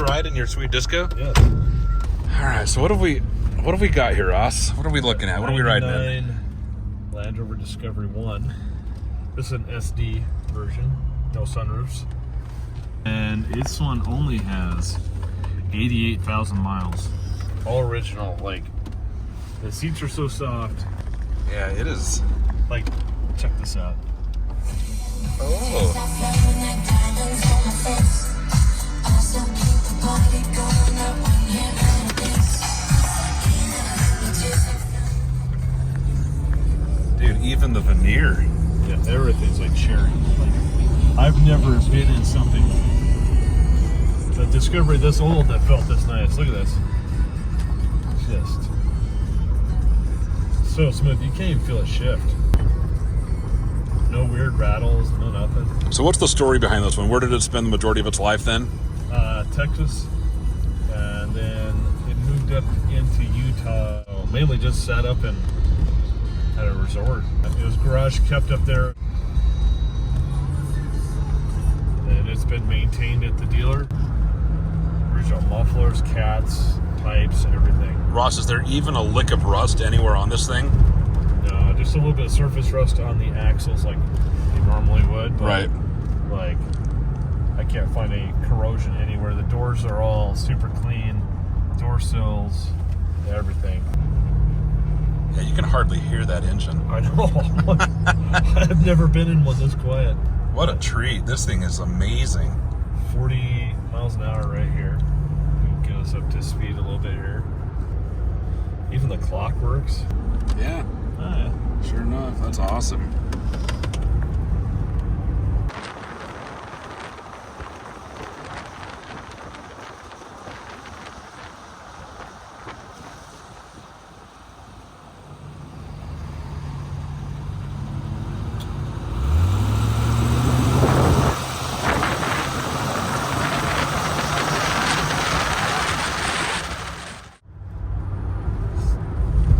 ride in your sweet disco? Yes. All right, so what have we got here, Ross? What are we looking at? What are we riding in? Land Rover Discovery 1. This is an SD version, no sunroofs. And this one only has 88,000 miles. All original, like, the seats are so soft. Yeah, it is. Like, check this out. Oh. Dude, even the veneer. Yeah, everything's like cherry. Like, I've never been in something, a Discovery this old that felt this nice. Look at this. Just so smooth. You can't even feel it shift. No weird rattles, no nothing. So what's the story behind this one? Where did it spend the majority of its life then? Texas, and then it moved up into Utah. Mainly just sat up and at a resort. It was garage kept up there, and it's been maintained at the dealer. Original mufflers, cats, pipes, everything. Ross, is there even a lick of rust anywhere on this thing? No, just a little bit of surface rust on the axles like they normally would. But right. Like, I can't find any corrosion anywhere. The doors are all super clean. Door sills, everything. Yeah, you can hardly hear that engine. I know. I've never been in one this quiet. What a treat. This thing is amazing. 40 miles an hour right here. It'll get us up to speed a little bit here. Even the clock works. Yeah. Oh, yeah. Sure enough. That's awesome.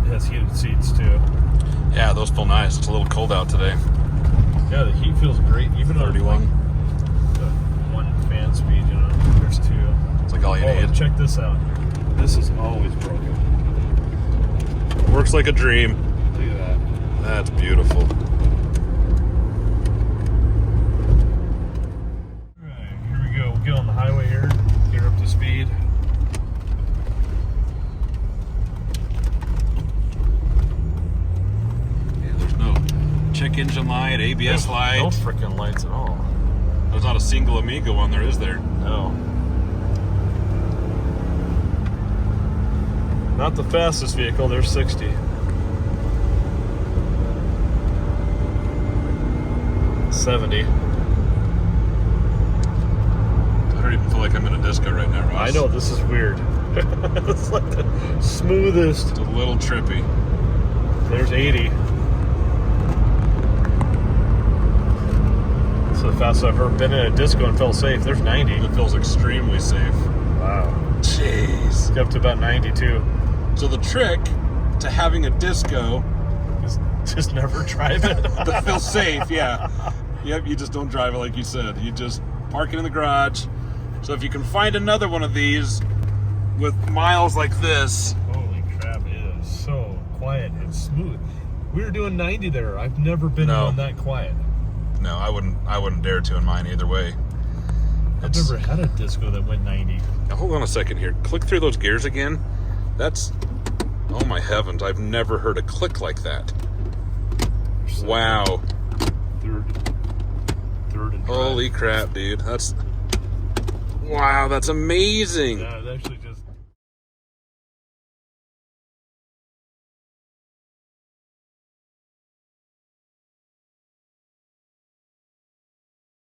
It has heated seats too. Yeah, those feel nice. It's a little cold out today. Yeah, the heat feels great. Even on 31. like the one fan speed, you know, there's two. It's like all you need. Check this out. This is always broken. Works like a dream. Look at that. That's beautiful. Alright, here we go. We'll get on the highway here, get her up to speed. Yeah, there's no check engine light, ABS light. No freaking lights at all. There's not a single Amiga one there, is there? No. Not the fastest vehicle, there's 60. 70. I don't even feel like I'm in a disco right now, Ross. I know, this is weird. It's like the smoothest. It's a little trippy. There's 80. It's the fastest I've ever been in a disco and felt safe. There's 90. It feels extremely safe. Wow. Jeez. Get up to about 92. So the trick to having a disco Just never drive it. that feels safe, yeah. Yep, you just don't drive it like you said. You just park it in the garage. So if you can find another one of these with miles like this. Holy crap, it is so quiet and smooth. We were doing 90 there. I've never been No. on that quiet. No, I wouldn't dare to in mine either way. I've never had a disco that went 90. Now, hold on a second here. Click through those gears again. That's, oh my heavens, I've never heard a click like that. Wow. Third and drive. Holy crap, dude. Wow, that's amazing. Yeah, it actually